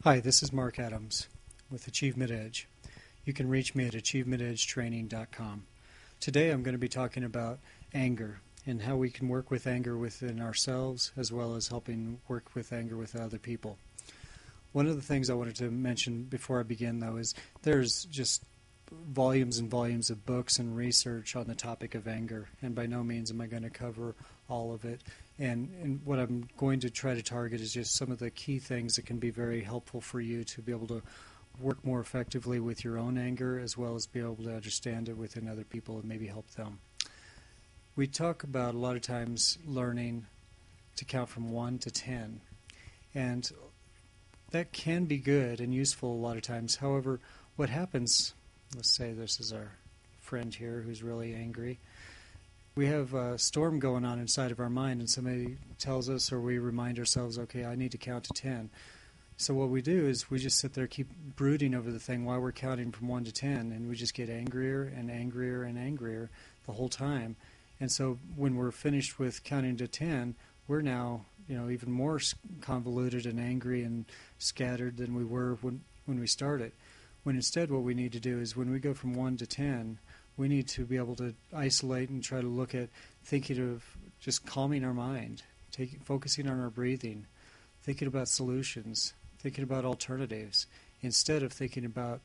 Hi, this is Mark Adams with Achievement Edge. You can reach me at achievementedgetraining.com. Today I'm going to be talking about anger and how we can work with anger within ourselves as well as helping work with anger with other people. One of the things I wanted to mention before I begin, though, is there's just volumes and volumes of books and research on the topic of anger, and by no means am I going to cover all of it. And what I'm going to try to target is just some of the key things that can be very helpful for you to be able to work more effectively with your own anger as well as be able to understand it within other people and maybe help them. We talk about a lot of times learning to count from 1 to 10, and that can be good and useful a lot of times. However, what happens, let's say this is our friend here who's really angry. We have a storm going on inside of our mind, and somebody tells us, or we remind ourselves, okay, I need to count to 10. So what we do is we just sit there, keep brooding over the thing while we're counting from 1 to 10, and we just get angrier and angrier and angrier the whole time. And so when we're finished with counting to 10, we're now, even more convoluted and angry and scattered than we were when we started. When instead what we need to do is when we go from 1 to 10, we need to be able to isolate and try to look at thinking of just calming our mind, focusing on our breathing, thinking about solutions, thinking about alternatives, instead of thinking about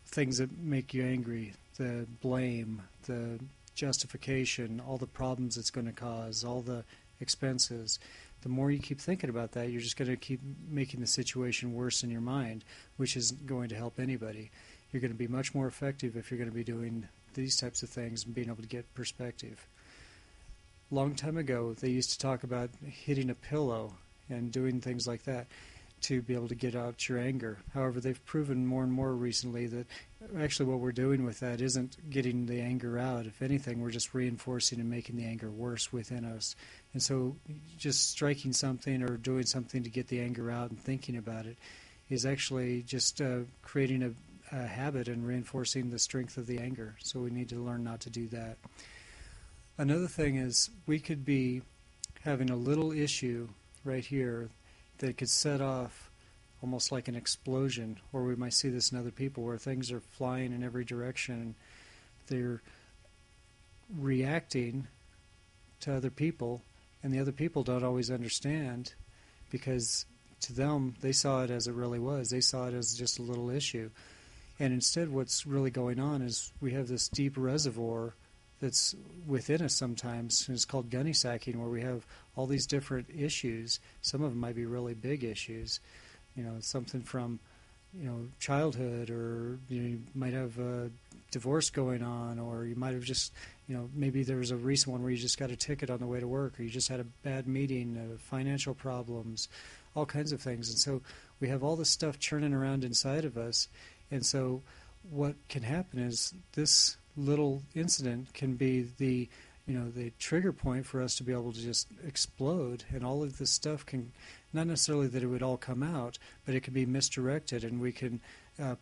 things that make you angry, the blame, the justification, all the problems it's going to cause, all the expenses. The more you keep thinking about that, you're just going to keep making the situation worse in your mind, which isn't going to help anybody. You're going to be much more effective if you're going to be doing these types of things and being able to get perspective. Long time ago, they used to talk about hitting a pillow and doing things like that to be able to get out your anger. However, they've proven more and more recently that actually what we're doing with that isn't getting the anger out. If anything, we're just reinforcing and making the anger worse within us. And so just striking something or doing something to get the anger out and thinking about it is actually just creating a habit and reinforcing the strength of the anger. So we need to learn not to do that. Another thing is we could be having a little issue right here that could set off almost like an explosion, or we might see this in other people where things are flying in every direction. They're reacting to other people, and the other people don't always understand because to them, they saw it as it really was. They saw it as just a little issue. And instead what's really going on is we have this deep reservoir that's within us sometimes, and it's called gunny sacking, where we have all these different issues. Some of them might be really big issues, something from, childhood, or you might have a divorce going on, or you might have just, maybe there was a recent one where you just got a ticket on the way to work, or you just had a bad meeting, financial problems, all kinds of things. And so we have all this stuff churning around inside of us. And so what can happen is this little incident can be the trigger point for us to be able to just explode, and all of this stuff can, not necessarily that it would all come out, but it can be misdirected, and we can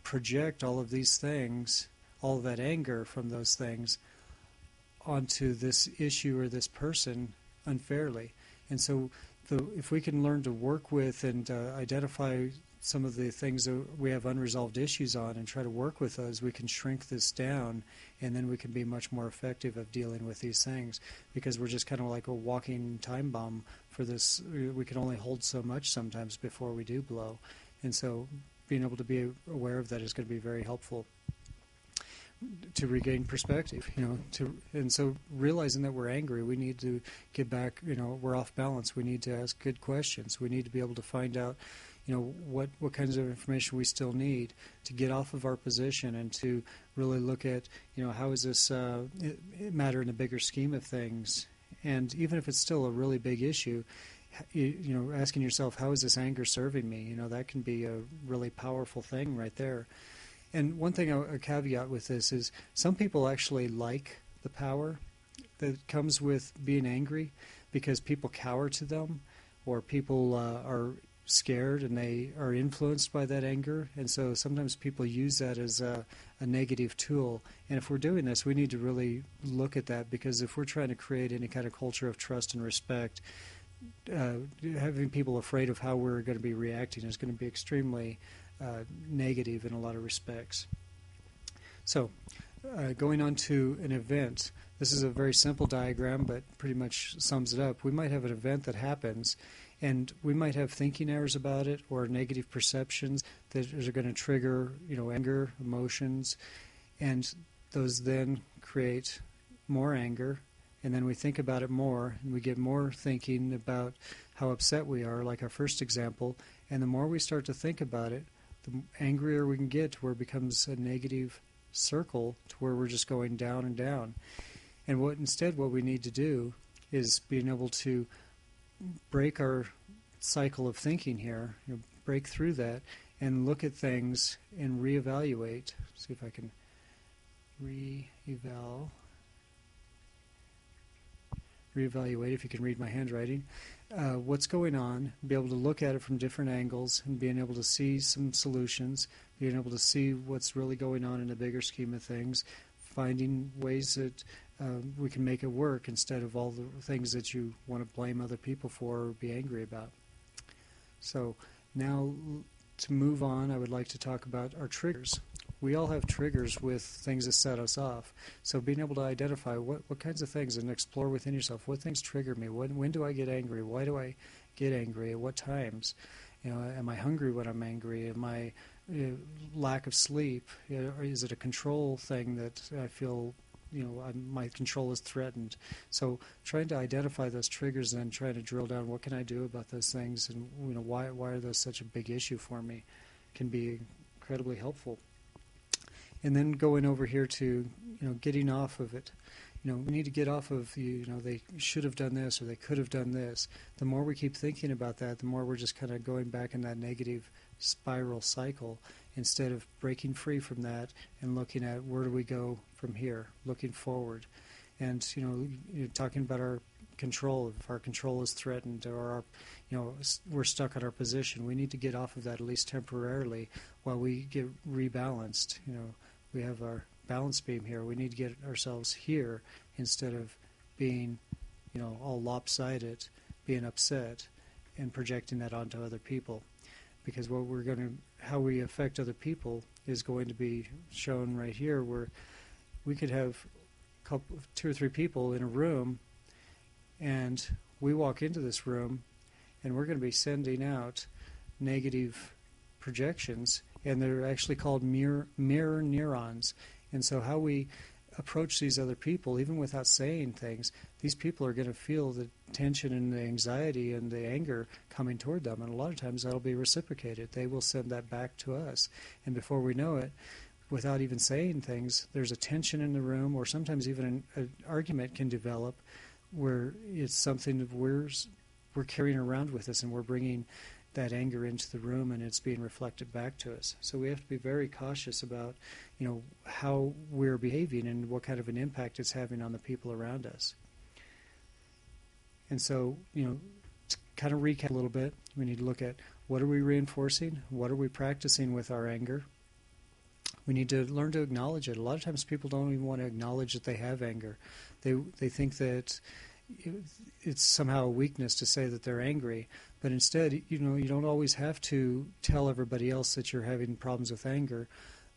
project all of these things, all of that anger from those things onto this issue or this person unfairly. And so if we can learn to work with and identify some of the things that we have unresolved issues on and try to work with those, we can shrink this down, and then we can be much more effective of dealing with these things, because we're just kind of like a walking time bomb for this. We can only hold so much sometimes before we do blow. And so being able to be aware of that is going to be very helpful to regain perspective, and so realizing that we're angry, we need to get back, we're off balance. We need to ask good questions. We need to be able to find out what kinds of information we still need to get off of our position and to really look at, how is this matter in the bigger scheme of things. And even if it's still a really big issue, asking yourself, how is this anger serving me? That can be a really powerful thing right there. And one thing, a caveat with this is some people actually like the power that comes with being angry because people cower to them, or people are scared and they are influenced by that anger, and so sometimes people use that as a negative tool. And if we're doing this, we need to really look at that, because if we're trying to create any kind of culture of trust and respect, having people afraid of how we're going to be reacting is going to be extremely negative in a lot of respects. So, going on to an event. This is a very simple diagram, but pretty much sums it up. We might have an event that happens, and we might have thinking errors about it or negative perceptions that are going to trigger, anger, emotions, and those then create more anger, and then we think about it more, and we get more thinking about how upset we are, like our first example, and the more we start to think about it, the angrier we can get to where it becomes a negative circle to where we're just going down and down. And what we need to do is being able to break our cycle of thinking here, break through that, and look at things and reevaluate. See if I can reevaluate, if you can read my handwriting, what's going on, be able to look at it from different angles and being able to see some solutions, being able to see what's really going on in the bigger scheme of things, finding ways that we can make it work instead of all the things that you want to blame other people for or be angry about. So now to move on, I would like to talk about our triggers. We all have triggers with things that set us off. So being able to identify what kinds of things and explore within yourself, what things trigger me, when do I get angry, why do I get angry, at what times? Am I hungry when I'm angry? Am I lack of sleep? Or is it a control thing that I feel, my control is threatened? So trying to identify those triggers and then trying to drill down what can I do about those things and why are those such a big issue for me can be incredibly helpful. And then going over here to, getting off of it. We need to get off of, they should have done this or they could have done this. The more we keep thinking about that, the more we're just kind of going back in that negative spiral cycle instead of breaking free from that and looking at where do we go from here, looking forward. And, you're talking about our control. If our control is threatened or we're stuck at our position, we need to get off of that at least temporarily while we get rebalanced. We have our balance beam here. We need to get ourselves here instead of being, all lopsided, being upset, and projecting that onto other people. Because how we affect other people is going to be shown right here, where we could have two or three people in a room, and we walk into this room, and we're going to be sending out negative projections, and they're actually called mirror neurons. And so how we approach these other people, even without saying things, these people are going to feel the tension and the anxiety and the anger coming toward them, and a lot of times that'll be reciprocated. They will send that back to us, and before we know it, without even saying things, there's a tension in the room, or sometimes even an argument can develop where it's something that we're carrying around with us, and we're bringing that anger into the room, and it's being reflected back to us. So we have to be very cautious about, how we're behaving and what kind of an impact it's having on the people around us. And so, to kind of recap a little bit, we need to look at what are we reinforcing, what are we practicing with our anger. We need to learn to acknowledge it. A lot of times people don't even want to acknowledge that they have anger. They think that it's somehow a weakness to say that they're angry, but instead, you don't always have to tell everybody else that you're having problems with anger,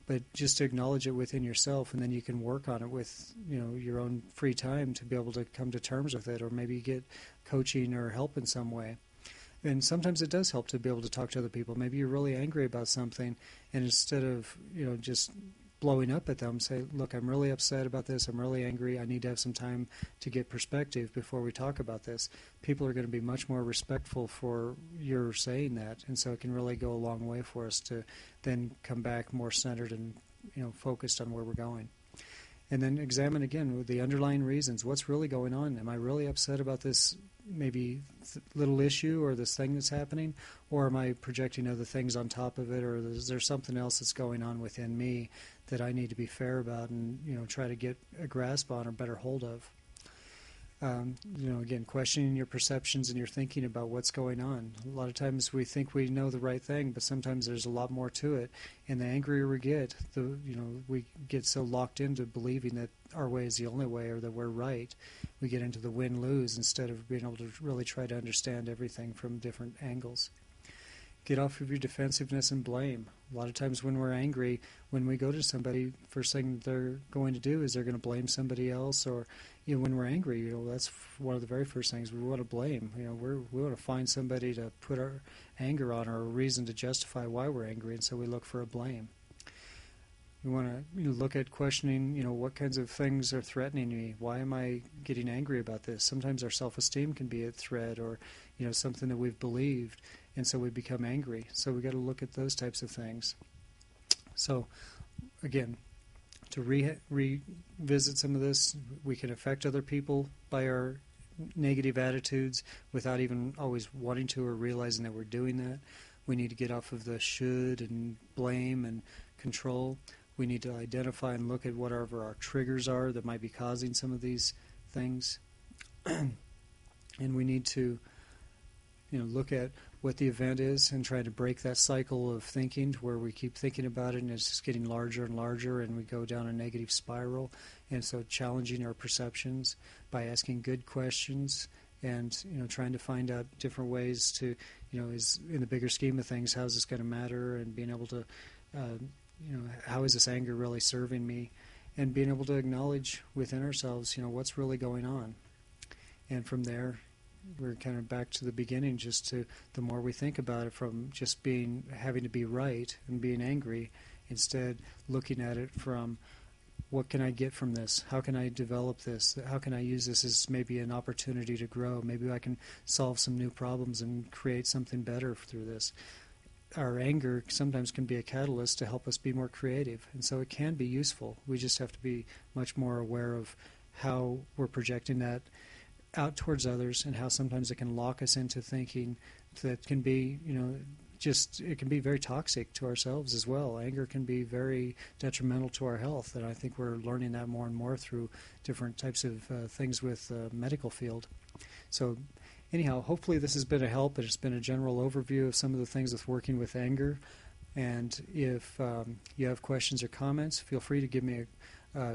but just to acknowledge it within yourself, and then you can work on it with, your own free time to be able to come to terms with it, or maybe get coaching or help in some way. And sometimes it does help to be able to talk to other people. Maybe you're really angry about something, and instead of, just blowing up at them, say, look, I'm really upset about this, I'm really angry, I need to have some time to get perspective before we talk about this. People are going to be much more respectful for your saying that, and so it can really go a long way for us to then come back more centered and focused on where we're going. And then examine again the underlying reasons. What's really going on? Am I really upset about this maybe little issue or this thing that's happening? Or am I projecting other things on top of it? Or is there something else that's going on within me that I need to be fair about and try to get a grasp on or better hold of? Again, questioning your perceptions and your thinking about what's going on. A lot of times we think we know the right thing, but sometimes there's a lot more to it. And the angrier we get, we get so locked into believing that our way is the only way or that we're right. We get into the win-lose instead of being able to really try to understand everything from different angles. Get off of your defensiveness and blame. A lot of times when we're angry, when we go to somebody, first thing they're going to do is they're going to blame somebody else. Or, when we're angry, that's one of the very first things we want to blame. We want to find somebody to put our anger on or a reason to justify why we're angry, and so we look for a blame. We want to look at questioning, what kinds of things are threatening me? Why am I getting angry about this? Sometimes our self-esteem can be at threat, or something that we've believed, and so we become angry. So we've got to look at those types of things. So, again, to revisit some of this, we can affect other people by our negative attitudes without even always wanting to or realizing that we're doing that. We need to get off of the should and blame and control. We need to identify and look at whatever our triggers are that might be causing some of these things. And we need to look at what the event is and try to break that cycle of thinking to where we keep thinking about it and it's just getting larger and larger and we go down a negative spiral. And so challenging our perceptions by asking good questions and trying to find out different ways to, is in the bigger scheme of things, how's this going to matter, and being able to, how is this anger really serving me, and being able to acknowledge within ourselves, what's really going on. And from there, we're kind of back to the beginning, just to the more we think about it from just having to be right and being angry, instead looking at it from what can I get from this? How can I develop this? How can I use this as maybe an opportunity to grow? Maybe I can solve some new problems and create something better through this. Our anger sometimes can be a catalyst to help us be more creative, and so it can be useful. We just have to be much more aware of how we're projecting that out towards others, and how sometimes it can lock us into thinking that can be, it can be very toxic to ourselves as well. Anger can be very detrimental to our health, and I think we're learning that more and more through different types of things with the medical field. So anyhow, hopefully this has been a help, and it's been a general overview of some of the things with working with anger. And if you have questions or comments, feel free to give me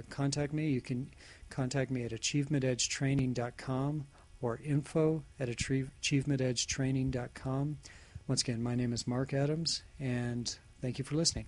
contact me. You can contact me at achievementedgetraining.com or info@achievementedgetraining.com. Once again, my name is Mark Adams, and thank you for listening.